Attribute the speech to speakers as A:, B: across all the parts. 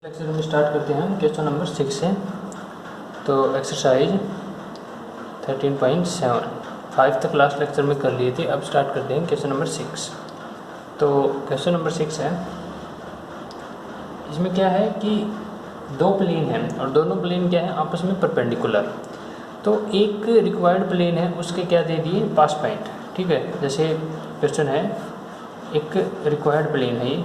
A: Lecture में start करते हैं क्वेश्चन नंबर 6 से। तो एक्सरसाइज 13.7 5 तक लास्ट लेक्चर में कर लिए थे। अब स्टार्ट करते हैं क्वेश्चन नंबर 6। तो क्वेश्चन नंबर 6 है, इसमें क्या है कि दो प्लेन हैं और दोनों प्लेन क्या है आपस में परपेंडिकुलर। तो एक रिक्वायर्ड प्लेन है, उसके क्या दे दिए पास पॉइंट। ठीक है, जैसे क्वेश्चन है एक रिक्वायर्ड प्लेन है ये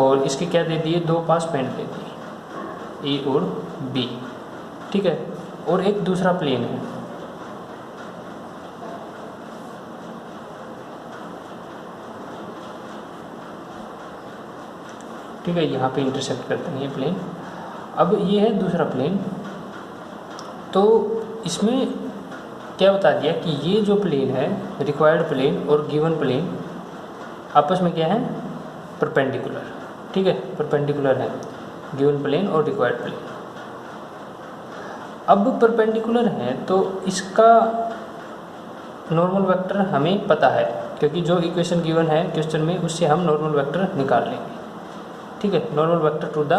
A: और इसके क्या दे दिए दो पास पॉइंट दे दिए ए और बी। ठीक है, और एक दूसरा प्लेन है ठीक है, यहाँ पे इंटरसेक्ट करते हैं ये प्लेन। अब ये है दूसरा प्लेन, तो इसमें क्या बता दिया कि ये जो प्लेन है रिक्वायर्ड प्लेन और गिवन प्लेन आपस में क्या है परपेंडिकुलर। ठीक है, परपेंडिकुलर है गिवन प्लेन और रिक्वायर्ड प्लेन। अब परपेंडिकुलर है तो इसका नॉर्मल वेक्टर हमें पता है, क्योंकि जो इक्वेशन गिवन है क्वेश्चन में उससे हम नॉर्मल वेक्टर निकाल लेंगे। ठीक है, normal vector to the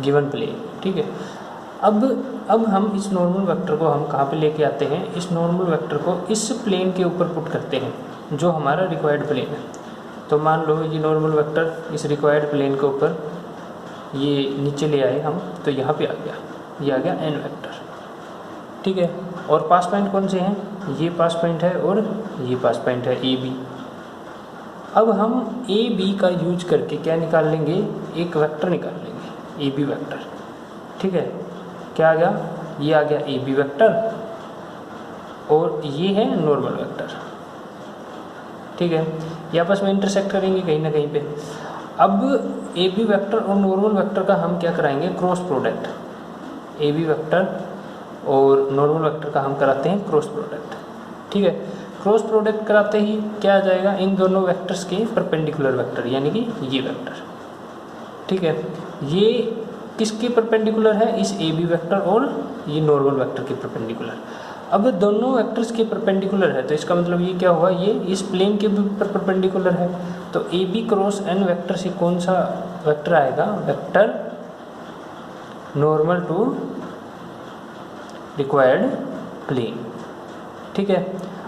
A: given plane. ठीक है, अब हम इस नॉर्मल वेक्टर को हम कहाँ पे लेके आते हैं, इस नॉर्मल वेक्टर को इस प्लेन के ऊपर पुट करते हैं जो हमारा रिक्वायर्ड प्लेन है। तो मान लो ये नॉर्मल वेक्टर इस रिक्वायर्ड प्लेन के ऊपर ये नीचे ले आए हम, तो यहाँ पे आ गया, ये आ गया एन वेक्टर। ठीक है, और पास पॉइंट कौन से हैं, ये पास पॉइंट है और ये पास पॉइंट है ए बी। अब हम ए बी का यूज करके क्या निकाल लेंगे, एक वेक्टर निकाल लेंगे ए बी वेक्टर। ठीक है, क्या आ गया, ये आ गया ए बी वेक्टर और ये है नॉर्मल वेक्टर। ठीक है, ये आपस में इंटरसेक्ट करेंगे कहीं ना कहीं पे। अब ए बी वेक्टर और नॉर्मल वेक्टर का हम क्या कराएंगे cross product. A B vector और नॉर्मल वेक्टर का हम कराते हैं क्रॉस प्रोडक्ट। ठीक है, क्रॉस प्रोडक्ट कराते ही क्या आ जाएगा, इन दोनों वेक्टर्स के परपेंडिकुलर वेक्टर, यानी कि ये वेक्टर। ठीक है, ये किसके परपेंडिकुलर है, इस ए बी वेक्टर और ये नॉर्मल वेक्टर के परपेंडिकुलर। अब दोनों वेक्टर्स के परपेंडिकुलर है तो इसका मतलब ये क्या हुआ, ये इस प्लेन के परपेंडिकुलर है। तो A B cross N vector से कौन सा वेक्टर आएगा, vector normal to required plane. ठीक है,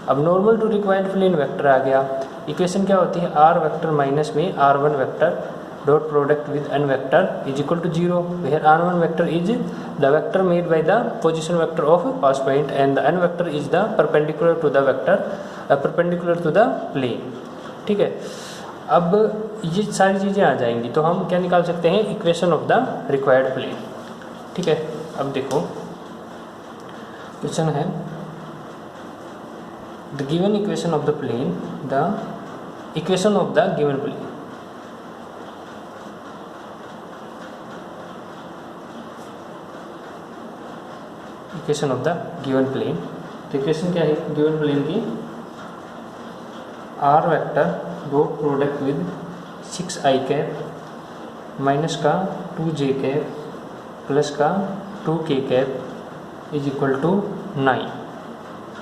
A: अब normal to required plane vector आ गया। इक्वेशन क्या होती है, आर वेक्टर माइनस में R one vector dot product with N vector is equal to 0, where R one vector is the vector made by the position vector of pass point and the N vector is the perpendicular to the vector perpendicular to the plane. ठीक है, अब ये सारी चीज़ें आ जाएंगी तो हम क्या निकाल सकते हैं, equation of the required plane. ठीक है, अब देखो क्वेश्चन है the given equation of the plane, the equation of the given plane. Equation of the given plane, तो इक्वेशन क्या है गिवन प्लेन की, r vector dot product with 6i cap minus का 2j कैप प्लस का 2k cap is equal to 9।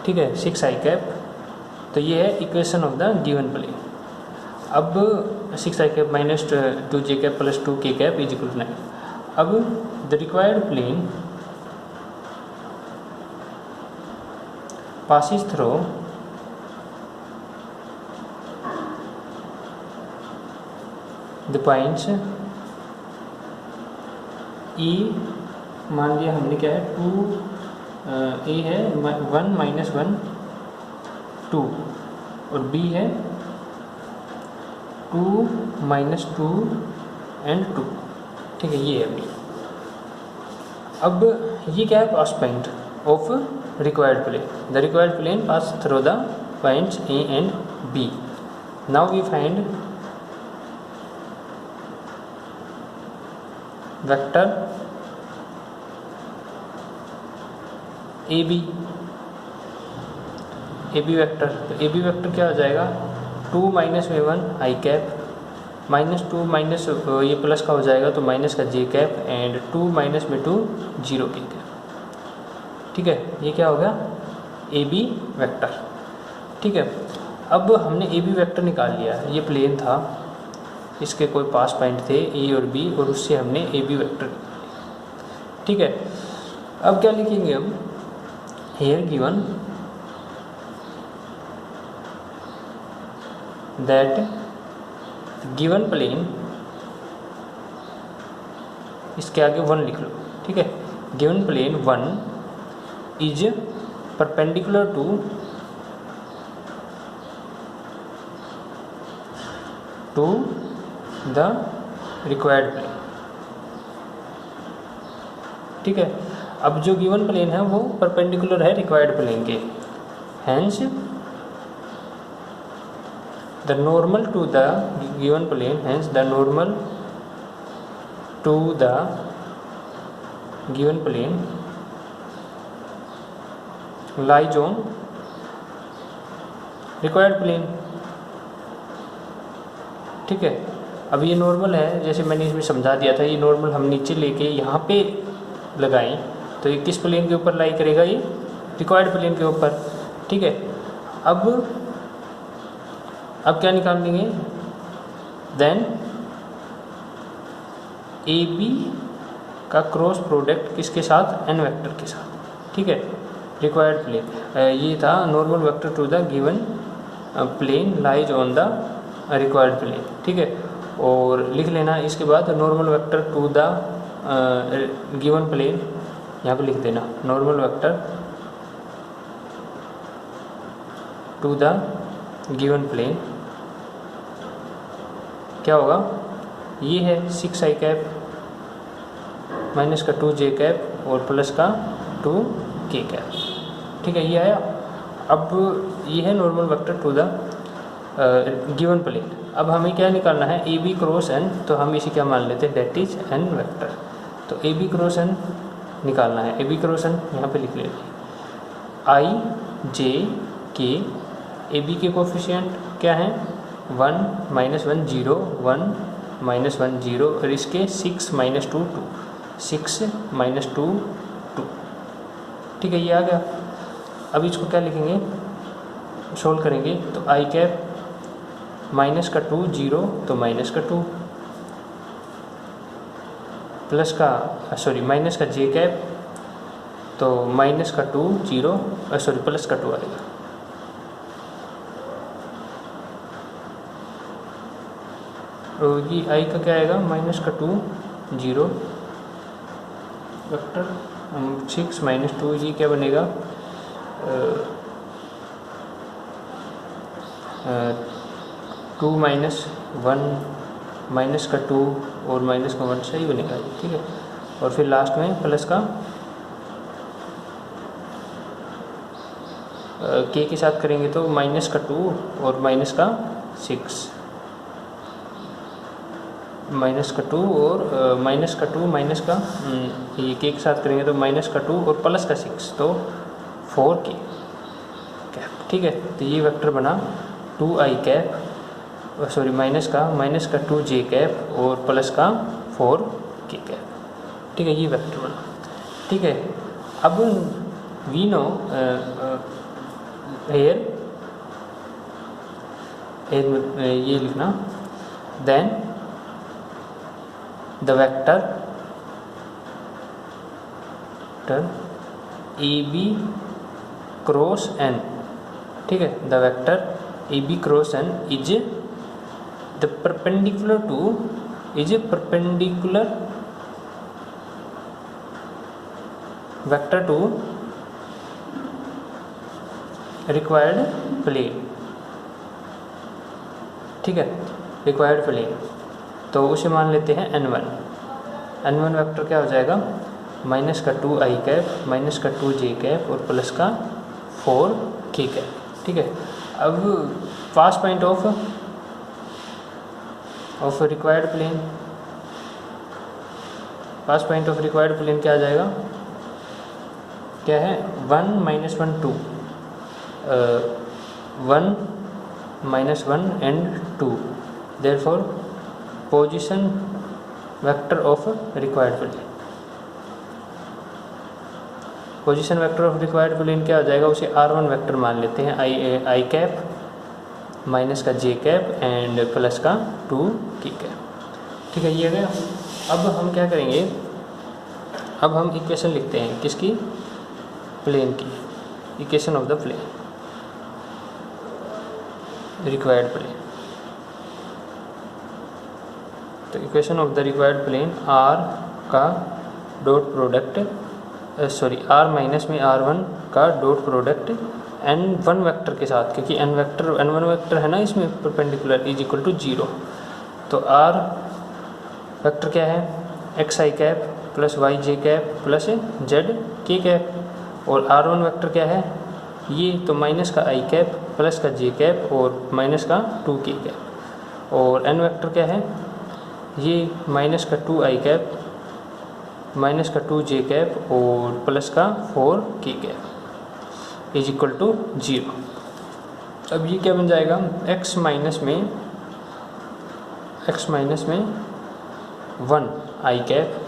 A: ठीक है, 6i cap, तो ये है equation of the given plane. अब 6i cap minus 2j cap plus 2k cap is equal to 9। अब the required plane passes through the points E, मान लिया हमने क्या है 2 A है 1 माइनस 1 2 और B है 2 माइनस 2 एंड 2। ठीक है, ये है B। अब ये क्या है pass point of required plane. The required plane pass through the points A and B. Now we find vector AB vector. तो AB वेक्टर क्या हो जाएगा, 2 माइनस में 1 i कैप माइनस 2 माइनस ये प्लस का हो जाएगा तो माइनस का j कैप एंड 2 माइनस में 2 0 k कैप। ठीक है, ये क्या हो गया ए बी वेक्टर। ठीक है, अब हमने ए बी वेक्टर निकाल लिया, ये प्लेन था इसके कोई पास पॉइंट थे ए और बी, और उससे हमने ए बी वेक्टर, ठीक है। अब क्या लिखेंगे हम, here given that given plane, इसके आगे 1 लिख लो, ठीक है। Given plane 1 is perpendicular to the required plane, ठीक है। अब जो गिवन प्लेन है वो परपेंडिकुलर है रिक्वायर्ड प्लेन के, hence the normal to the given plane, hence the normal to the given plane lies on required plane, ठीक है। अब ये नॉर्मल है, जैसे मैंने इसमें समझा दिया था, ये नॉर्मल हम नीचे लेके यहाँ पे लगाएं तो ये किस प्लेन के ऊपर लाई करेगा, ये रिक्वायर्ड प्लेन के ऊपर, ठीक है। अब क्या निकाल लेंगे, देन ए बी का क्रॉस प्रोडक्ट किसके साथ, एन वेक्टर के साथ, ठीक है। रिक्वायर्ड प्लेन ये था normal vector to the given plane lies on the required plane, ठीक है। और लिख लेना इसके बाद normal vector to the given plane, यहाँ पे लिख देना normal vector to the given plane क्या होगा, ये है 6i कैप माइनस का 2j कैप और प्लस का 2k कैप, ठीक है, ये आया। अब ये है normal vector to the given plane. अब हमें क्या निकालना है, ए बी क्रॉस एन, तो हम इसे क्या मान लेते हैं, डेट इज एन वेक्टर। तो ए बी क्रॉस एन निकालना है, ए बी क्रॉस एन यहाँ पे लिख लेते हैं, आई जे के, ए बी के कोफिशिएंट क्या हैं, 1 -1 0 1 -1 0, और इसके 6 - 2 2, 6 - 2 2, ठीक है, ये आ गया। अब इसको क्या लिखेंगे, सोल्व करेंगे तो आई कैप माइनस का 2 0, तो माइनस का 2, प्लस का सॉरी माइनस का जे कैप, तो माइनस का 2 0 सॉरी प्लस का 2 आएगा, और ये आई का क्या आएगा, माइनस का 2 0 वेक्टर 6 - 2, ये क्या बनेगा, 2 - 1 माइनस का 2 और माइनस का 1, सही बनेगा, ठीक है। और फिर लास्ट में प्लस का के के साथ करेंगे तो माइनस का 2 और माइनस का 6, माइनस का 2 और माइनस का 2 माइनस का ये के साथ करेंगे तो माइनस का 2 और प्लस का 6, तो 4k कैप, ठीक है। तो ये वेक्टर बना 2i कैप सॉरी माइनस का 2j कैप और प्लस का 4k कैप, ठीक है, ये वेक्टर बना, ठीक है। अब वी नो हेयर ये लिखना, then the vector A B cross N, ठीक है, the vector A B cross N is the perpendicular vector to required plane, ठीक है, रिक्वायर्ड प्लेन, तो उसे मान लेते हैं n1 वेक्टर क्या हो जाएगा, माइनस का 2i कैप माइनस का 2j कैप और प्लस का 4k कैप, ठीक है। अब pass point of required plane, pass point of required plane क्या आ जाएगा, क्या है, 1 - 1 2, 1 - 1 and 2, therefore position vector of required plane, position vector of required plane क्या हो जाएगा, उसे r1 वेक्टर मान लेते हैं, आई कैप माइनस का जे कैप एंड प्लस का 2 के कैप। ठीक है, ये गया। अब हम क्या करेंगे, अब हम इक्वेशन लिखते हैं किसकी, प्लेन की, equation of the plane, required plane. तो equation of the required plane R का डॉट प्रोडक्ट, आर माइनस में R1 का डॉट प्रोडक्ट N1 वेक्टर के साथ, क्योंकि N1 वेक्टर है ना इसमें परपेंडिकुलर, इज इक्वल टू 0। तो R वेक्टर क्या है, XI cap plus YJ cap plus ZK cap, और R1 वेक्टर क्या है ये, तो माइनस का I कैप प्लस का J कैप और माइनस का 2K कैप, और N वेक्टर क्या है ये, माइनस का 2I कैप माइनस का 2J कैप और प्लस का 4K cap is equal to 0। अब ये क्या बन जाएगा, x माइनस में 1I कैप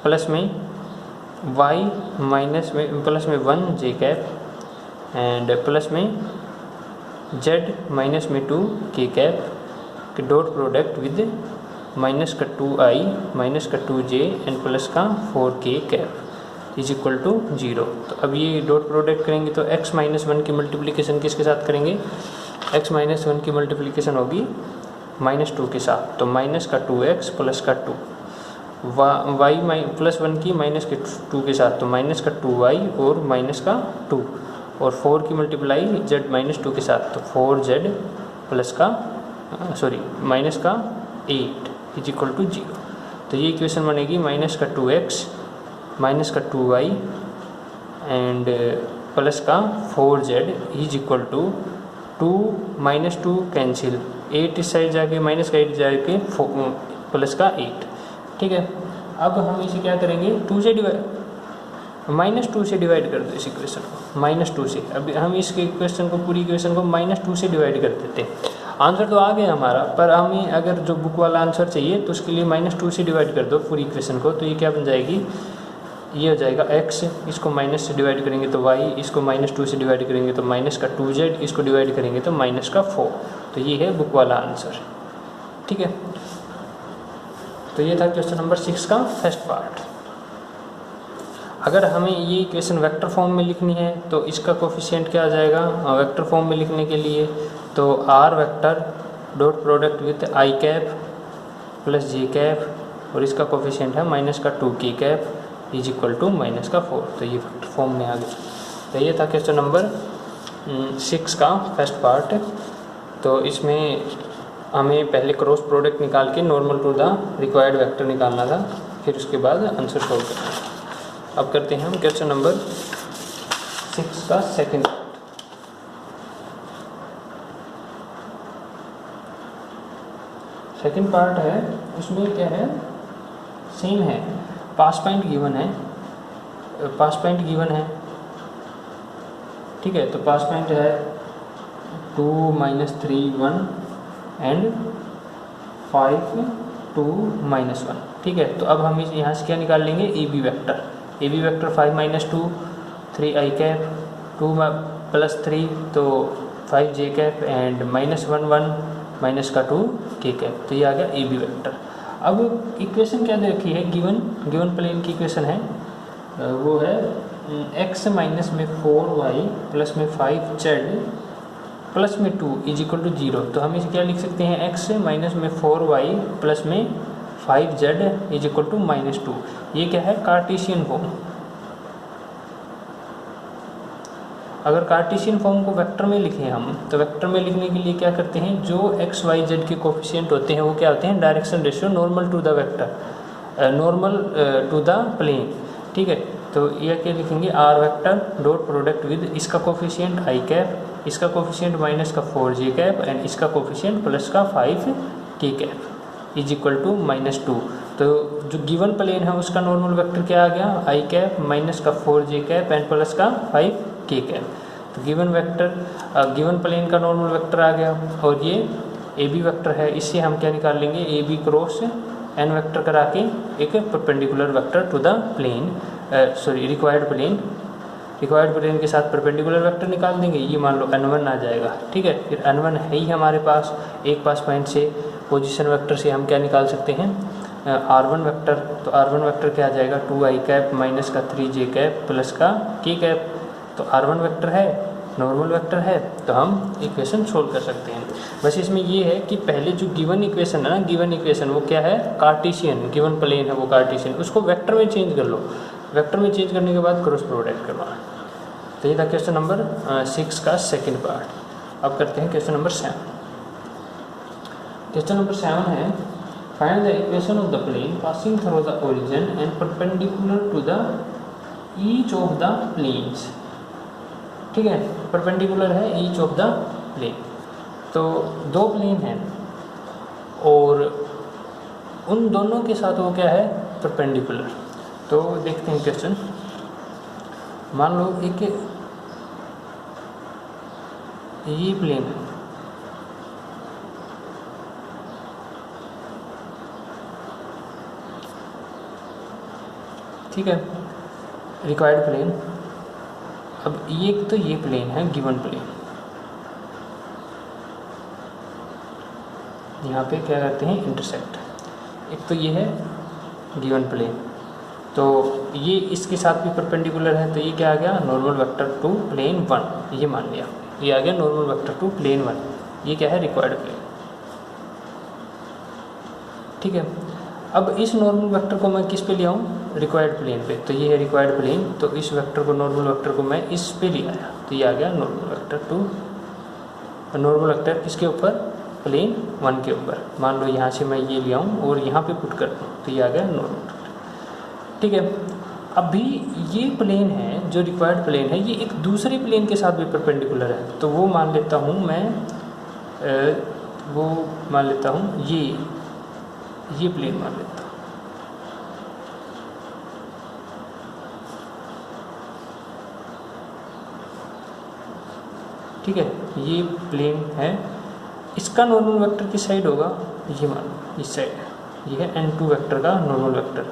A: प्लस में y माइनस में प्लस में 1J कैप एंड प्लस में z माइनस में 2K कैप के डॉट प्रोडक्ट विद माइनस का 2I माइनस का 2J एंड प्लस का 4K cap is equal to 0। तो अब ये डॉट प्रोडक्ट करेंगे तो x माइनस 1 की मल्टीप्लिकेशन किसके साथ करेंगे, x माइनस 1 की मल्टीप्लिकेशन होगी माइनस 2 के साथ, तो माइनस का 2x प्लस का 2, y प्लस 1 की माइनस के 2 के साथ, तो माइनस का 2y और माइनस का 2, और 4 की मल्टीप्लाई z माइनस 2 के साथ, तो 4z प्लस का माइनस का 8 इज इक्वल टू 0। तो ये इक्वेशन बनेगी माइनस का 2x माइनस का 2y एंड प्लस का 4z is equal to 2 minus 2 cancel, 8 इस साइड जाके माइनस का 8 जाके प्लस का 8। ठीक है, अब हम इसे क्या करेंगे, माइनस 2 से डिवाइड कर दो इस इक्वेशन को, माइनस 2 से। अब हम इस इक्वेशन को, पूरी इक्वेशन को माइनस 2 से डिवाइड कर देते हैं। आंसर तो आ गया हमारा, पर हमें अगर जो बुक वाला आंसर चाहिए तो उसके लिए माइनस 2 से डिवाइड कर दो पूरी इक्वेशन को। तो ये क्या बन जाएगी, ये हो जाएगा x, इसको माइनस से डिवाइड करेंगे तो y, इसको माइनस 2 से डिवाइड करेंगे तो माइनस का 2z, इसको डिवाइड करेंगे तो माइनस का 4। तो ये है बुक वाला आंसर। ठीक है, तो ये था क्वेश्चन नंबर 6 का फर्स्ट पार्ट। अगर हमें ये इक्वेशन वेक्टर फॉर्म में लिखनी है तो इसका कोफिशिएंट क्या आ जाएगा, वेक्टर फॉर्म में लिखने के लिए तो r vector dot product with I cap plus J cap और इसका कोफिशिएंट है माइनस का 2K cap is equal to minus का 4। तो ये वेक्टर फॉर्म में आ गया। तो ये था क्वेश्चन नंबर 6 का फर्स्ट पार्ट। तो इसमें हमें पहले क्रॉस प्रोडक्ट निकाल के normal to the required vector निकालना था, फिर उसके बाद आंसर सॉल्व करना था। अब करते हैं हम क्वेश्चन नंबर 6 का सेकंड पार्ट। सेकंड पार्ट है, उसमें क्या है, सेम है, पास पॉइंट गिवन है, ठीक है। तो पास पॉइंट है 2 - 3 1 एंड 5 2 - 1। ठीक है, तो अब हम इस यहाँ से क्या निकाल लेंगे, A B vector 5 - 2 3I cap 2 + 3 तो 5J कैप एंड -1 1 माइनस का 2K कैप। तो ये आ गया ए बी वेक्टर। अब इक्वेशन क्या दे रखी है, गिवन प्लेन की इक्वेशन है, वो है x माइनस में 4y प्लस में 5z प्लस में 2 इज इक्वल टू 0। तो हम इसे क्या लिख सकते हैं, x माइनस में 4y प्लस में 5z इज इक्वल टू -2। ये क्या है, कार्टेशियन फॉर्म। अगर कार्टेशियन फॉर्म को वेक्टर में लिखें हम, तो वेक्टर में लिखने के लिए क्या करते हैं, जो x y z के कोफिशिएंट होते हैं वो क्या होते हैं, direction ratio normal to the vector, normal to the plane. ठीक है, तो ये क्या लिखेंगे, r vector dot product with इसका कोफिशिएंट I कैप, इसका कोफिशिएंट माइनस का 4J कैप एंड इसका कोफिशिएंट प्लस का 5K cap is equal to -2। तो जो गिवन प्लेन है उसका नॉर्मल वेक्टर क्या आ गया, I कैप माइनस का 4J कैप एंड प्लस का 5K कैप। तो गिवन प्लेन का नॉर्मल वेक्टर आ गया। और ये ए बी वेक्टर है, इससे हम क्या निकाल लेंगे, A B cross N vector करा के एक perpendicular vector to the plane, required plane required plane के साथ परपेंडिकुलर वेक्टर निकाल देंगे, ये मान लो n1 आ जाएगा, ठीक है। फिर n1 है ही हमारे पास, एक पास पॉइंट से पोजीशन वेक्टर से हम क्या निकाल सकते हैं, r1 वेक्टर। तो r1 वेक्टर क्या आ जाएगा, 2i कैप माइनस का 3j कैप प्लस का k कैप। तो r1 वेक्टर है, नॉर्मल वेक्टर है, तो हम इक्वेशन सोल्व कर सकते हैं। बस इसमें ये है कि पहले जो गिवन इक्वेशन है ना, गिवन इक्वेशन वो क्या है, कार्टेशियन, गिवन प्लेन है वो कार्टेशियन, उसको वेक्टर में चेंज कर लो। वेक्टर में चेंज करने के बाद क्रॉस प्रोडक्ट करवाना। तो ये था क्वेश्चन नंबर 6 का सेकंड पार्ट। अब करते हैं क्वेश्चन नंबर 7। क्वेश्चन नंबर 7 है, find the equation of the plane passing through the origin and perpendicular to the each of the planes. ठीक है, परपेंडिकुलर है ईच ऑफ द प्लेन। तो दो प्लेन हैं और उन दोनों के साथ वो क्या है, परपेंडिकुलर। तो देखते हैं क्वेश्चन। मान लो एक ये प्लेन है, ठीक है, रिक्वायर्ड प्लेन। अब ये तो ये प्लेन है, गिवन प्लेन। यहाँ पे क्या करते हैं, इंटरसेक्ट। एक तो ये है गिवन प्लेन, तो ये इसके साथ भी परपेंडिकुलर है, तो ये क्या आ गया, नॉर्मल वेक्टर टू प्लेन 1, ये मान लिया। ये आ गया नॉर्मल वेक्टर टू प्लेन 1, ये क्या है, रिक्वायर्ड प्लेन। ठीक है, अब इस नॉर्मल वेक्टर को मैं किस पे ले आऊँ, रिक्वायर्ड प्लेन पे। तो ये है रिक्वायर्ड प्लेन, तो इस वेक्टर को, नॉर्मल वेक्टर को मैं इस पे ले आया, तो ये आ गया normal vector to, normal vector किसके ऊपर, प्लेन 1 के ऊपर। मान लो यहाँ से मैं ये ले आऊँ और यहाँ पे पुट कर दूँ, तो ये आ गया नॉर्मल वेक्टर। ठीक है, अभी ये प्लेन है जो रिक्वायर्ड प्लेन है, ये एक दूसरे प्लेन के साथ भी परपेंडिकुलर है। तो वो मान लेता हूँ मैं, वो मान लेता हूँ ये प्लेन मान लेता हूँ। ठीक है, ये प्लेन है, इसका नॉर्मल वेक्टर किस साइड होगा, ये मान लो इस साइड है, ये है n2 वेक्टर का नॉर्मल वेक्टर।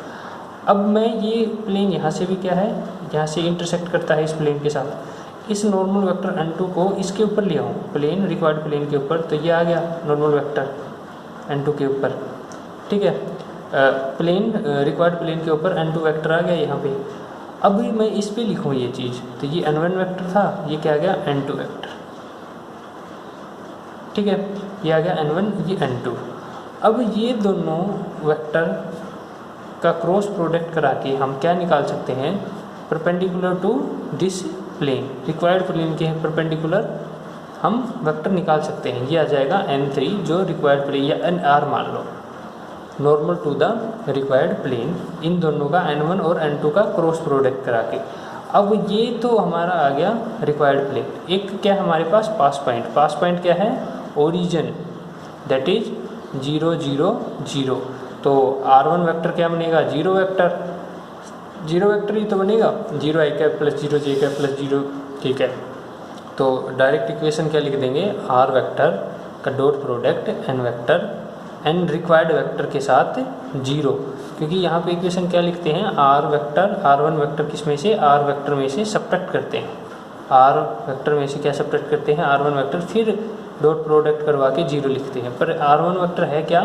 A: अब मैं ये प्लेन यहाँ से भी क्या है, यहाँ से इंटरसेक्ट करता है इस प्लेन के साथ, इस नॉर्मल वेक्टर n2 को इसके ऊपर ले आऊँ, प्लेन रिक्वायर्ड प्लेन के ऊपर, तो ये आ गया नॉर्मल वेक्टर n2 के ऊपर। ठीक है, प्लेन रिक्वायर्ड प्लेन के ऊपर n2 वेक्टर आ गया यहाँ पे। अब मैं इस पे लिखूँ ये चीज़, तो ये n1 वेक्टर था, ये क्या आ गया, n2 वेक्टर। ठीक है, ये आ गया n1, ये n2। अब ये दोनों वेक्टर का क्रॉस प्रोडक्ट करा के हम क्या निकाल सकते हैं, perpendicular to this plane, required plane के परपेंडिकुलर हम वेक्टर निकाल सकते हैं। ये आ जाएगा n3 जो रिक्वायर्ड प्लेन, या nr मान लो, normal to the required plane, इन दोनों का n1 और n2 का क्रॉस प्रोडक्ट करा के। अब ये तो हमारा आ गया रिक्वायर्ड प्लेन। एक क्या है हमारे पास, पास पॉइंट क्या है, ओरिजिन, दैट इज 0 0 0। तो r1 वेक्टर क्या बनेगा, 0 वेक्टर ही तो बनेगा, 0i cap plus 0j cap plus 0। ठीक है, तो डायरेक्ट इक्वेशन क्या लिख देंगे, r वेक्टर का dot product n vector, n required vector के साथ 0, क्योंकि यहाँ पे इक्वेशन क्या लिखते हैं, r वेक्टर, r1 वेक्टर किस में से, r वेक्टर में से सब्ट्रैक्ट करते हैं, r वेक्टर में से क्या सब्ट्रैक्ट करते हैं, r1 वेक्टर, फिर डॉट प्रोडक्ट करवा के 0 लिखते हैं। पर r1 वेक्टर है क्या,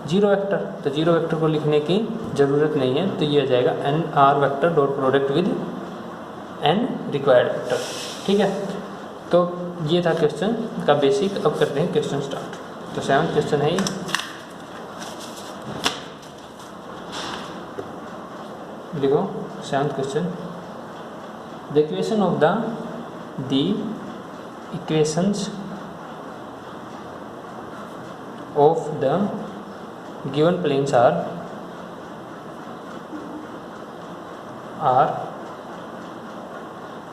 A: 0 वेक्टर, तो 0 वेक्टर को लिखने की ज़रूरत नहीं है, तो ये आ जाएगा n r vector dot product with n required vector. ठीक है, तो ये था क्वेश्चन का बेसिक। अब करते हैं क्वेश्चन स्टार्ट। तो 7th क्वेश्चन है ये, देखो 7th question, the equation of the equations of the given planes are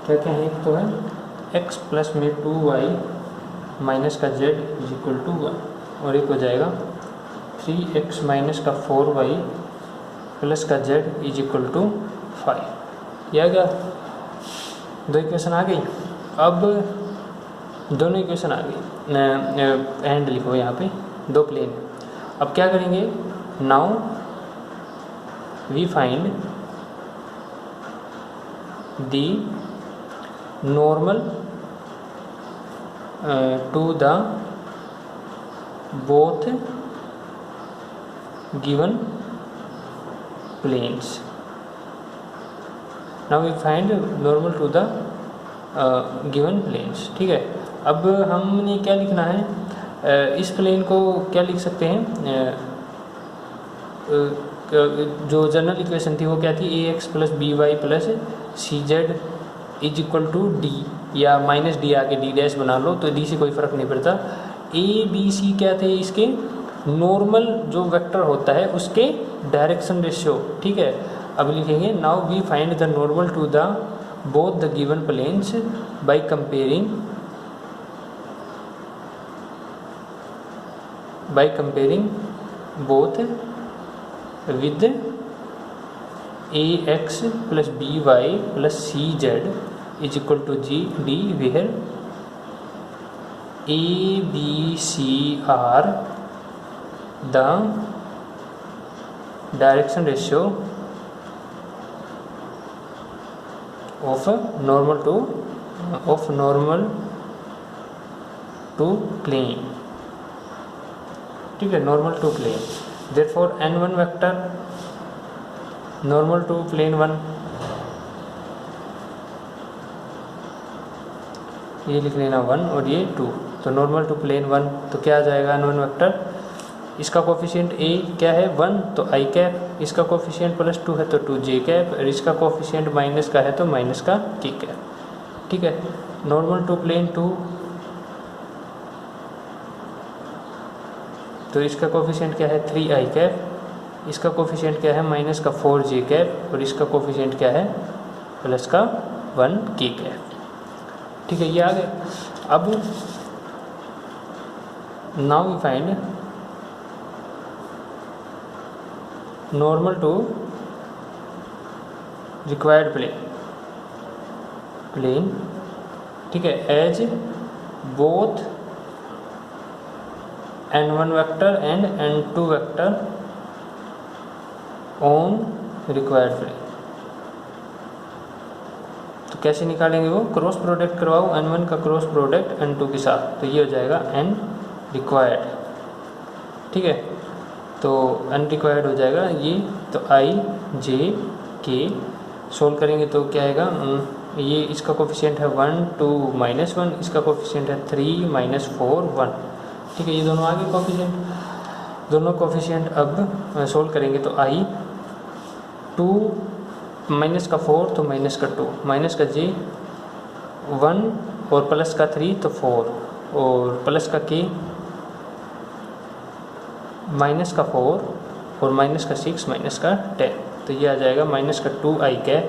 A: क्या क्या है, एक तो है x प्लस में 2y माइनस का z इज इक्वल टू 1, और एक हो जाएगा 3x माइनस का 4y प्लस का z इज इक्वल टू 5। यह क्या, दो इक्वेशन आ गई। अब दोनों इक्वेशन आ गई, एंड लिखो यहाँ पे, दो प्लेन। अब क्या करेंगे, now we find the normal to the both given planes. Now we find normal to the given planes. ठीक है, अब हमने क्या लिखना है, इस प्लेन को क्या लिख सकते हैं, जो जनरल इक्वेशन थी वो क्या थी, A X plus B Y plus C Z is equal to D, या माइनस डी आके डी डैश बना लो तो डी से कोई फ़र्क नहीं पड़ता। ए बी सी क्या थे, इसके नॉर्मल जो वेक्टर होता है उसके डायरेक्शन रेशियो। ठीक है, अब लिखेंगे now we find the normal to the both the given planes by comparing both with ax plus by plus cz is equal to g d, where a b c are the direction ratio of normal to plane। ठीक है, normal to plane, therefore n1 vector normal to plane 1, ये लिख लेना 1 और ये 2, तो normal to plane 1, तो क्या आ जाएगा n1 वेक्टर, इसका कोफिशिएंट a क्या है 1 तो i कैप, इसका कोफिशिएंट +2 है तो 2j कैप, और इसका कोफिशिएंट माइनस का है तो माइनस का k कैप। ठीक है, नॉर्मल टू प्लेन 2, तो इसका कोफिशिएंट क्या है 3i कैप, इसका कोफिशिएंट क्या है माइनस का 4j कैप, और इसका कोफिशिएंट क्या है प्लस का 1k कैप। ठीक है, ये आ गए। अब now we find normal to required plane. ठीक है, as both n1 vector and n2 vector on required plane. तो कैसे निकालेंगे वो, क्रॉस प्रोडक्ट करवाओ n1 का क्रॉस प्रोडक्ट n2 के साथ, तो ये हो जाएगा n रिक्वायर्ड। ठीक है, तो n रिक्वायर्ड हो जाएगा ये, तो i j k सोल्व करेंगे तो क्या आएगा, ये इसका कोफिशिएंट है 1 2 -1, इसका कोफिशिएंट है 3 -4 1। ठीक है, ये दोनों आगे कोफिशिएंट, दोनों कोफिशिएंट अब सोल्व करेंगे तो i 2 माइनस का 4 तो माइनस का 2, माइनस का j 1 और प्लस का 3 तो 4, और प्लस का k माइनस का 4 और माइनस का 6 माइनस का 10, तो ये आ जाएगा माइनस का 2i कैप,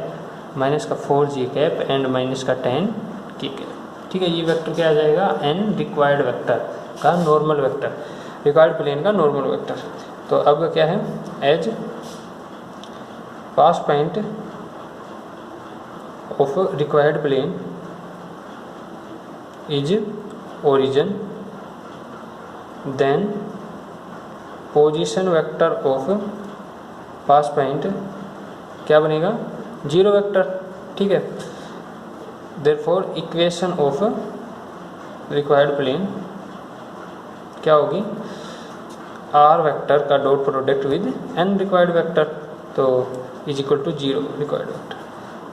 A: माइनस का 4j कैप एंड माइनस का 10k कैप। ठीक है, ये वेक्टर क्या आ जाएगा, n रिक्वायर्ड वेक्टर का नॉर्मल वेक्टर, रिक्वायर्ड प्लेन का नॉर्मल वेक्टर। तो अब क्या है, as pass point of required plane is origin, then position vector of pass point क्या बनेगा, 0 वेक्टर। ठीक है, therefore equation of required plane क्या होगी, r वेक्टर का dot product with n required vector, तो is equal to 0 required vector.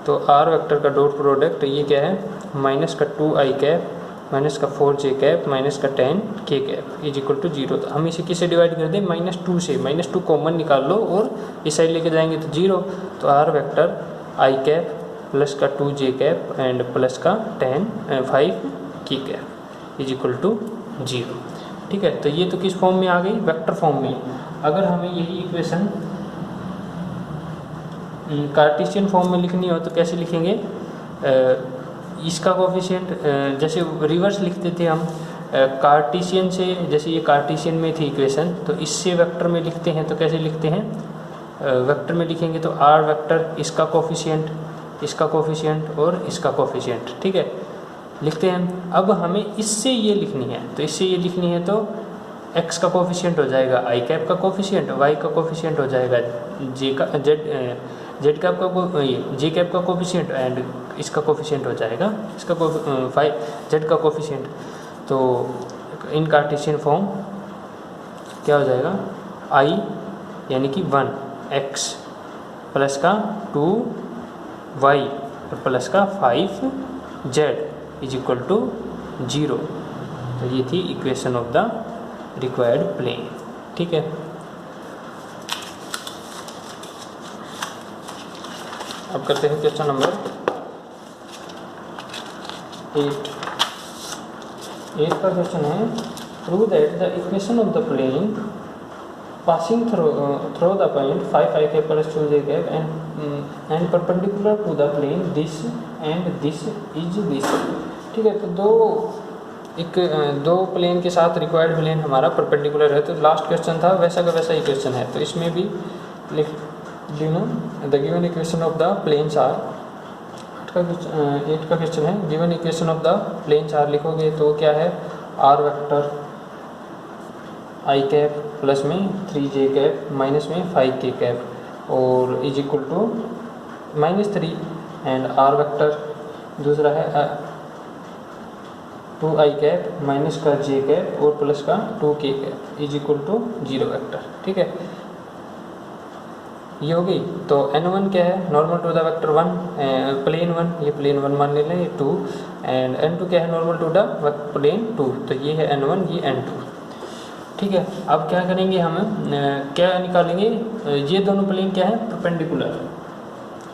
A: तो r vector का डॉट प्रोडक्ट ये क्या है, माइनस का 2i कैप, माइनस का 4j कैप, माइनस का 10k cap is equal to 0। तो हम इसे किससे डिवाइड कर दें, -2 से, -2 कॉमन निकाल लो और इस साइड लेके जाएंगे तो 0। तो r vector i cap plus का 2j कैप एंड प्लस का 5k cap is equal to 0। ठीक है, तो ये तो किस फॉर्म में आ गई, वेक्टर फॉर्म में। अगर हमें यही इक्वेशन कार्टेशियन फॉर्म में लिखनी हो तो कैसे लिखेंगे, इसका कोफिशिएंट जैसे रिवर्स लिखते थे हम, कार्टेशियन से, जैसे ये कार्टेशियन में थी इक्वेशन तो इससे वेक्टर में लिखते हैं, तो कैसे लिखते हैं, वेक्टर में लिखेंगे तो r वेक्टर इसका कोफिशिएंट, इसका कोफिशिएंट और इसका कोफिशिएंट। ठीक है, लिखते हैं। अब हमें इससे ये लिखनी है, तो इससे ये लिखनी है तो x का कोफिशिएंट हो जाएगा i कैप का कोफिशिएंट, y का कोफिशिएंट हो जाएगा j कैप का j कैप का कोफिशिएंट एंड इसका कोफिशिएंट हो जाएगा, इसका 5 z का कोफिशिएंट, तो इन कार्टेशियन फॉर्म क्या हो जाएगा, i यानी कि 1 x प्लस का 2y और प्लस का 5z इज इक्वल टू 0। तो ये थी equation of the required plane. ठीक है, अब करते हैं क्वेश्चन नंबर 8। 8 का क्वेश्चन है, prove that the equation of the plane passing through the point 5 k plus 2 j cap and perpendicular to the plane this and this is this। ठीक है, तो दो प्लेन के साथ रिक्वायर्ड प्लेन हमारा perpendicular है, तो लास्ट क्वेश्चन था वैसा का वैसा इक्वेशन है, तो इसमें भी लिख देना the given equation of the planes are. 8 का क्वेश्चन है, given equation of the planes are लिखोगे तो क्या है, are vector i cap plus में 3j कैप माइनस में 5k कैप और is equal to -3 and r vector दूसरा है 2i कैप माइनस का j कैप और प्लस का 2k cap is equal to 0 vector. ठीक है, ये होगी। तो n1 क्या है, normal to the vector 1 plane 1, ये प्लेन 1 मान ले 2 एंड n2 क्या है, नॉर्मल टू द प्लेन 2, तो ये है n1 ये n2। ठीक है, अब क्या करेंगे हम, क्या निकालेंगे, ये दोनों प्लेन क्या है, परपेंडिकुलर,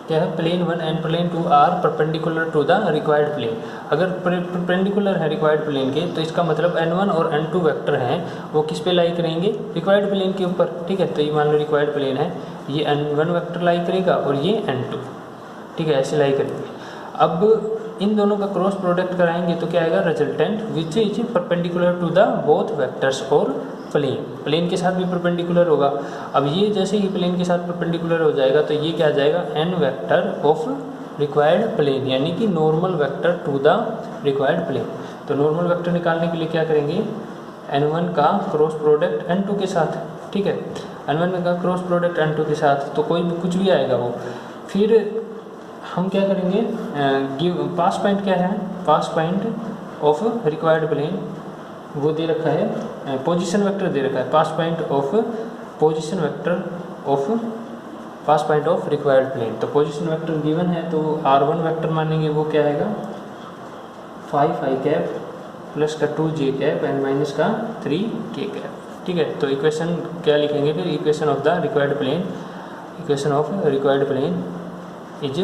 A: क्या है, plane 1 and plane 2 are perpendicular to the required plane. अगर परपेंडिकुलर है रिक्वायर्ड प्लेन के, तो इसका मतलब n1 और n2 वेक्टर हैं वो किस पे लाई करेंगे, रिक्वायर्ड प्लेन के ऊपर। ठीक है, तो ये मान लो रिक्वायर्ड प्लेन है, ये n1 वेक्टर लाई करेगा और ये n2। ठीक है, ऐसे लाई करेंगे। अब इन दोनों का क्रॉस प्रोडक्ट कराएंगे तो क्या आएगा, resultant which is perpendicular to the both vectors और प्लेन के साथ भी परपेंडिकुलर होगा। अब ये जैसे ही प्लेन के साथ परपेंडिकुलर हो जाएगा तो ये क्या आ जाएगा, n vector of required plane, यानी कि normal vector to the required plane. तो नॉर्मल वेक्टर निकालने के लिए क्या करेंगे, n1 का क्रॉस प्रोडक्ट n2 के साथ। ठीक है, n1 का क्रॉस प्रोडक्ट n2 के साथ, तो कोई भी कुछ भी आएगा वो। फिर हम क्या करेंगे, पास पॉइंट क्या है, pass point of required plane वो दे रखा है, पोजीशन वेक्टर दे रखा है, pass point of position vector of pass point of required plane. तो पोजीशन वेक्टर गिवन है तो r1 वेक्टर मानेंगे, वो क्या आएगा, 5i कैप प्लस का 2j कैप एंड माइनस का 3k कैप। ठीक है, तो इक्वेशन क्या लिखेंगे फिर, equation of the required plane, equation of required plane is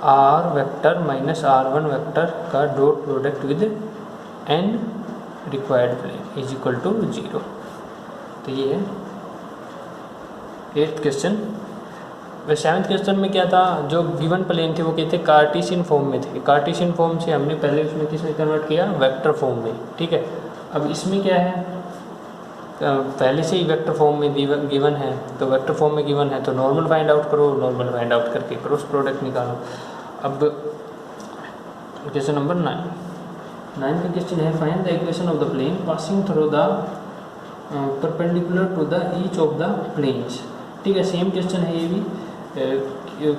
A: r vector minus r1 vector का dot product with n required plane is equal to 0। तो ये है 8th क्वेश्चन। वह 7th क्वेश्चन में क्या था, जो गिवन प्लेन थे वो क्या थे, कार्टेशियन फॉर्म में थे। कार्टेशियन फॉर्म से हमने पहले उसमें किसमें कन्वर्ट किया, वेक्टर फॉर्म में। ठीक है, अब इसमें क्या है, पहले से ही वेक्टर फॉर्म में गिवन है, तो वेक्टर फॉर्म में गिवन है तो नॉर्मल फाइंड आउट करो, नॉर्मल फाइंड आउट करके क्रॉस प्रोडक्ट निकालो। अब क्वेश्चन नंबर 9 का क्वेश्चन है, find the equation of the plane passing through the perpendicular to the each of the planes. ठीक है, सेम क्वेश्चन है ये भी।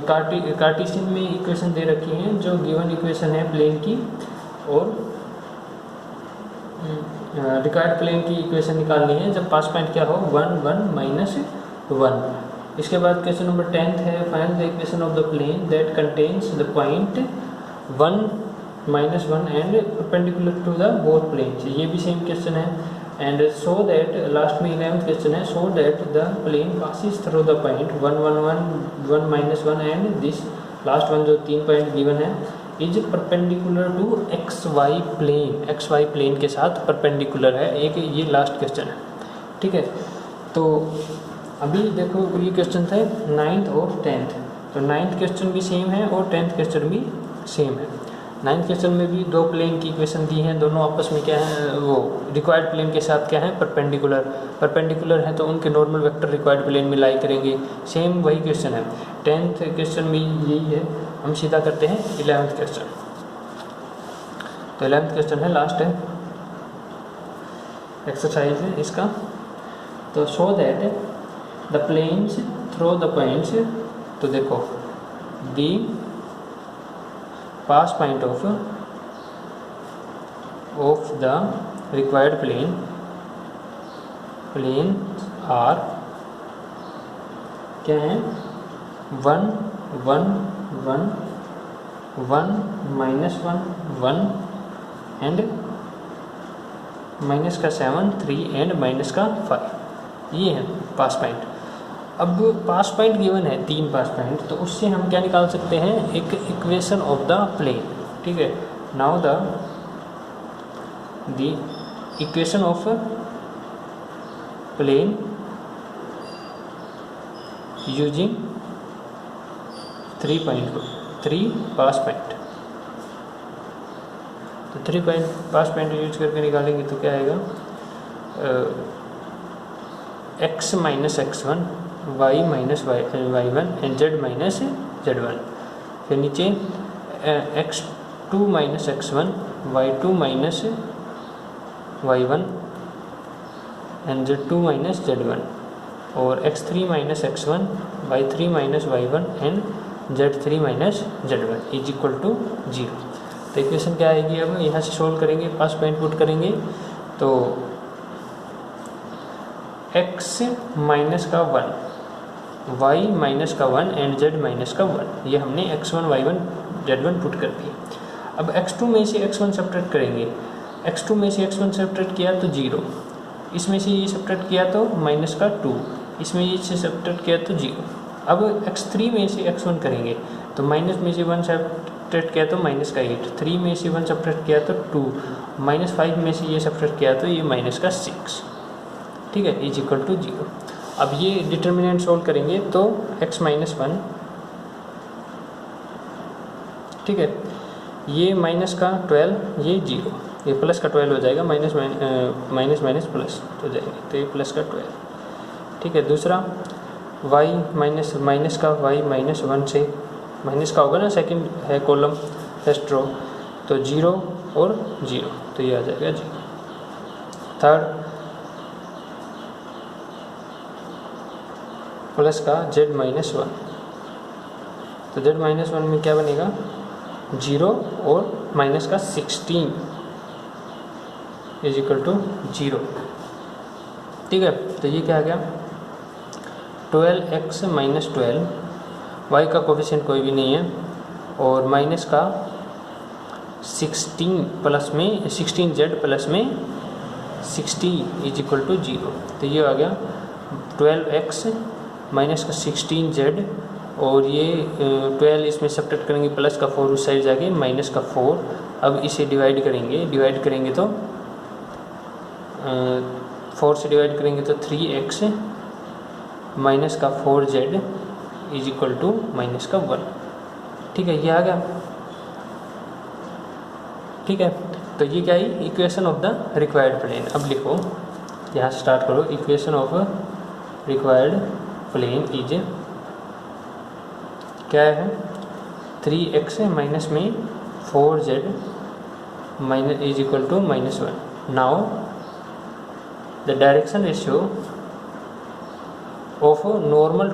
A: कार्टेशियन में इक्वेशन दे रखी हैं, जो गिवन इक्वेशन है प्लेन की, और रिक्वायर्ड प्लेन की इक्वेशन निकालनी है जब पास पॉइंट क्या हो, 1 1 माइनस 1। इसके बाद क्वेश्चन नंबर 10 है, find the equation of the plane that contains the point 1 -1 and perpendicular to the both planes. ये भी सेम क्वेश्चन है। एंड सो दैट लास्ट में 11th क्वेश्चन है, so that the plane passes through the point 1 1 1 1 -1 and this last one जो 3 point given है is perpendicular to XY plane, XY plane के साथ perpendicular है। एक ये लास्ट क्वेश्चन है। ठीक है, तो अभी देखो ये क्वेश्चन थे 9th और 10th, तो 9th क्वेश्चन भी सेम है और 10th क्वेश्चन भी सेम है। 9th क्वेश्चन में भी दो प्लेन की इक्वेशन दी है, दोनों आपस में क्या है, वो रिक्वायर्ड प्लेन के साथ क्या है, परपेंडिकुलर है, तो उनके नॉर्मल वेक्टर रिक्वायर्ड प्लेन में लाई करेंगे। सेम वही क्वेश्चन है। 10th क्वेश्चन भी यही है। हम सीधा करते हैं 11th क्वेश्चन। तो 11th क्वेश्चन है, लास्ट है, एक्सरसाइज है इसका। तो show that the planes through the points, तो देखो the pass point of the required plane are क्या है 1 1 1 1 -1 1 एंड -7 3 एंड -5, ये है पास पॉइंट। अब पास पॉइंट गिवन है 3 पास पॉइंट, तो उससे हम क्या निकाल सकते हैं, एक इक्वेशन ऑफ द प्लेन। ठीक है, now the equation of plane using 3 pass point. तो 3 पास पॉइंट यूज करके निकालेंगे तो क्या आएगा, x - x1 y - y1 and z - z1। फिर नीचे x2 - x1 y2 - y1 and z2 - z1 और x3 - x1 y3 - y1 and z3 - z1 is equal to 0। तो इक्वेशन क्या आएगी, अब यहाँ से सोल्व करेंगे, पास पॉइंट पुट करेंगे तो x - 1 y - 1 एंड z - 1, ये हमने x1 y1 z1 पुट कर दिया। अब x2 में से x1 सब्ट्रैक्ट करेंगे, x2 में से x1 सब्ट्रैक्ट किया तो 0, इसमें से ये सब्ट्रैक्ट किया तो -2, इसमें ये से सब्ट्रैक्ट किया तो 0। अब x3 में से x1 करेंगे तो माइनस में से 1 सब्ट्रैक्ट किया तो -8, 3 में से 1 सब्ट्रैक्ट किया तो 2, -5 में से ये सब्ट्रैक्ट किया तो ये -6। ठीक है, इज इक्वल टू 0। अब ये डिटर्मिनेंट सोल्व करेंगे तो x - 1, ठीक है, ये -12, ये 0, ये प्लस का 12 हो जाएगा, माइनस प्लस हो जाएंगे तो ये प्लस का 12। ठीक है, दूसरा y माइनस का y -1 से माइनस का होगा ना, सेकंड है कॉलम फर्स्ट रो, तो 0 और 0, तो ये आ जाएगा 0। थर्ड प्लस का z - 1, तो z - 1 में क्या बनेगा 0 और -16 इज इक्वल टू 0। ठीक है, तो ये क्या आ गया 12x - 12, y का कोफिशिएंट कोई भी नहीं है, और माइनस का 16 प्लस में 16z प्लस में 60 इज इक्वल टू 0। तो ये आ गया 12x माइनस का 16z, और ये 12 इसमें सब्ट्रैक्ट करेंगे, प्लस का 4 उस साइड जाके माइनस का 4। अब इसे डिवाइड करेंगे तो 4 से डिवाइड करेंगे तो 3x माइनस का 4z is equal to minus का 1। ठीक है, ये आ गया। ठीक है, तो ये क्या है equation of the required plane. अब लिखो, यहाँ से स्टार्ट करो, equation of required plane is क्या है 3x माइनस में 4z minus is equal to -1। Now the direction ratio of normal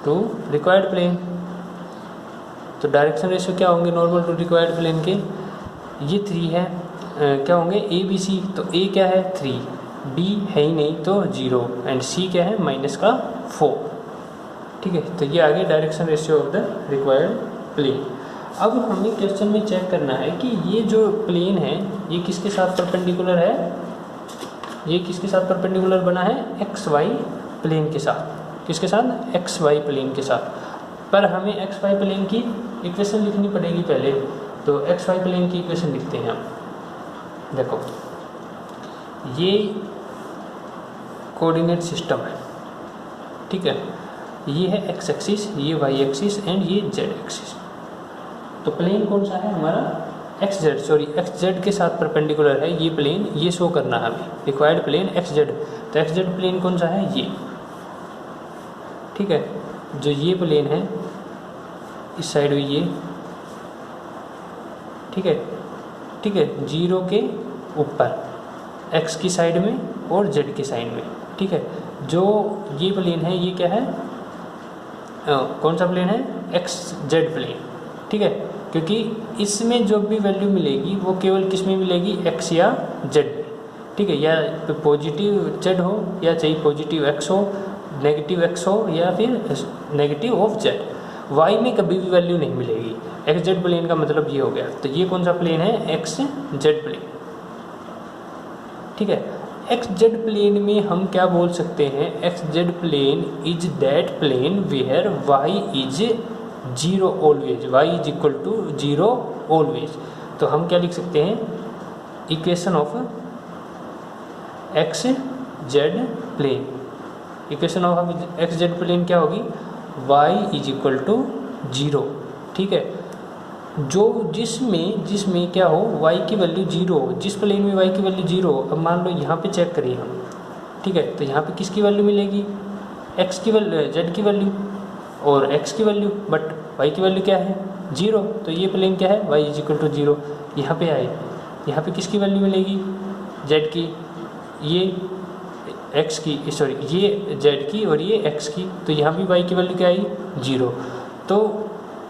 A: to required plane. तो डायरेक्शन रेशियो क्या होंगे नॉर्मल टू रिक्वायर्ड प्लेन के, ये 3 है, क्या होंगे A B C। तो A क्या है 3, B है ही नहीं तो 0, एंड C क्या है -4। ठीक है, तो ये आगे direction ratio of the required plane. अब हमें क्वेश्चन में चेक करना है कि ये जो प्लेन है ये किसके साथ परपेंडिकुलर है, ये किसके साथ परपेंडिकुलर बना है XY प्लेन के साथ। किसके साथ XY प्लेन के साथ। पर हमें XY प्लेन की इक्वेशन लिखनी पड़ेगी पहले, तो XY प्लेन की इक्वेशन लिखते हैं हम। देखो, ये कोऑर्डिनेट सिस्टम है, ठीक है, ये है x एक्सिस, ये y एक्सिस एंड ये z एक्सिस। तो प्लेन कौन सा है हमारा XZ के साथ परपेंडिकुलर है ये प्लेन, ये शो करना है हमें रिक्वायर्ड प्लेन XZ। तो XZ प्लेन कौन सा है ये, ठीक है, जो ये प्लेन है इस साइड में ये, ठीक है, 0 के ऊपर x की साइड में और z की साइड में। ठीक है, जो ये प्लेन है ये क्या है, कौन सा प्लेन है XZ प्लेन। ठीक है, क्योंकि इसमें जो भी वैल्यू मिलेगी वो केवल किस में मिलेगी, एक्स या जेड में, ठीक है, या पॉजिटिव जेड हो या चाहे पॉजिटिव एक्स हो, नेगेटिव एक्स हो या फिर नेगेटिव ऑफ जेड, वाई में कभी भी वैल्यू नहीं मिलेगी। एक्स जेड प्लेन का मतलब ये हो गया। तो ये कौन सा प्लेन है, एक्स जेड प्लेन, ठीक है। एक्स जेड प्लेन में हम क्या बोल सकते हैं, x z plane is that plane where y is 0 always, y is equal to 0 always. तो हम क्या लिख सकते हैं, equation of x z plane, equation of x z plane क्या होगी, वाई इज इक्वल टू 0, ठीक है। जो जिसमें क्या हो, y की वैल्यू 0, जिस प्लेन में y की वैल्यू 0, अब मान लो यहाँ पे चेक करिए हम, ठीक है, तो यहाँ पे किसकी वैल्यू मिलेगी, x की वैल्यू, z की वैल्यू और x की वैल्यू, बट y की वैल्यू क्या है 0, तो ये प्लेन क्या है, y इज इक्वल टू 0। यहाँ पे आए, यहाँ पे किसकी वैल्यू मिलेगी, z की, ये x की, सॉरी ये z की और ये x की, तो यहाँ भी y की वैल्यू क्या आई 0। तो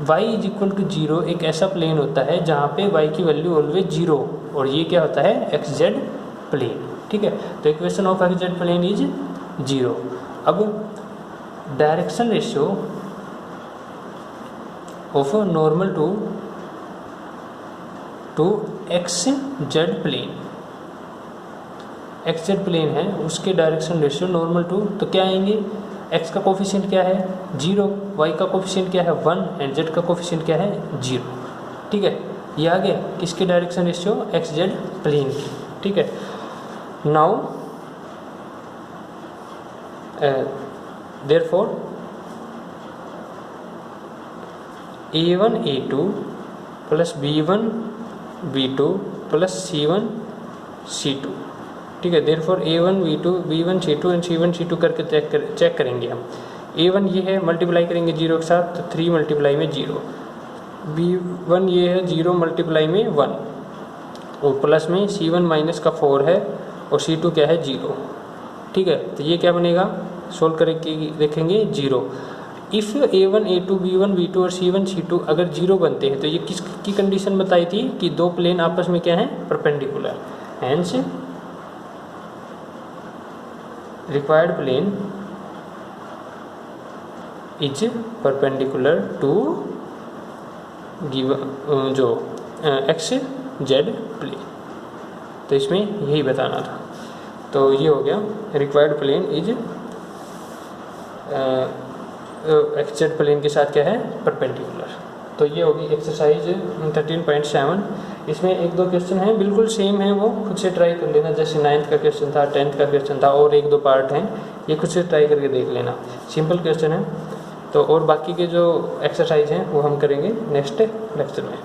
A: y इज इक्वल टू 0 एक ऐसा प्लेन होता है जहाँ पे y की वैल्यू ऑलवेज 0, और ये क्या होता है, एक्स जेड प्लेन, ठीक है। तो equation of x z plane is 0। अब direction ratio of normal to x z plane, x z plane है उसके डायरेक्शन रेशियो नॉर्मल टू, तो क्या आएंगे, x का कोफिशिएंट क्या है 0, y का कोफिशिएंट क्या है 1 एंड z का कोफिशिएंट क्या है 0, ठीक है। ये आ गया किसके direction ratio, x z plane की, ठीक है। Now therefore a1 a2 plus b1 b2 plus c1 c2, ठीक है। Therefore a1 b2 b1 c2 and c1 c2 करके चेक करेंगे हम। a1 ये है, मल्टीप्लाई करेंगे 0 के साथ, तो 3 मल्टीप्लाई में 0, b1 ये है 0 मल्टीप्लाई में 1, और प्लस में c1 माइनस का 4 है और c2 क्या है 0, ठीक है। तो ये क्या बनेगा, सोल्व करके देखेंगे 0। If a1 a2 b1 b2 और c1 c2 अगर 0 बनते हैं तो ये किसकी कंडीशन बताई थी कि दो प्लेन आपस में क्या है, perpendicular, hence required plane is perpendicular to given जो एक्स जेड प्लेन। तो इसमें यही बताना था। तो ये हो गया required plane is x z plane के साथ क्या है, परपेंडिकुलर। तो ये होगी एक्सरसाइज 13.7। इसमें एक दो क्वेश्चन हैं बिल्कुल सेम है, वो खुद से ट्राई कर लेना, जैसे 9th का क्वेश्चन था, 10th का क्वेश्चन था, और एक दो पार्ट हैं, ये खुद से ट्राई करके देख लेना, सिंपल क्वेश्चन है। तो और बाकी के जो एक्सरसाइज हैं वो हम करेंगे नेक्स्ट लेक्चर में।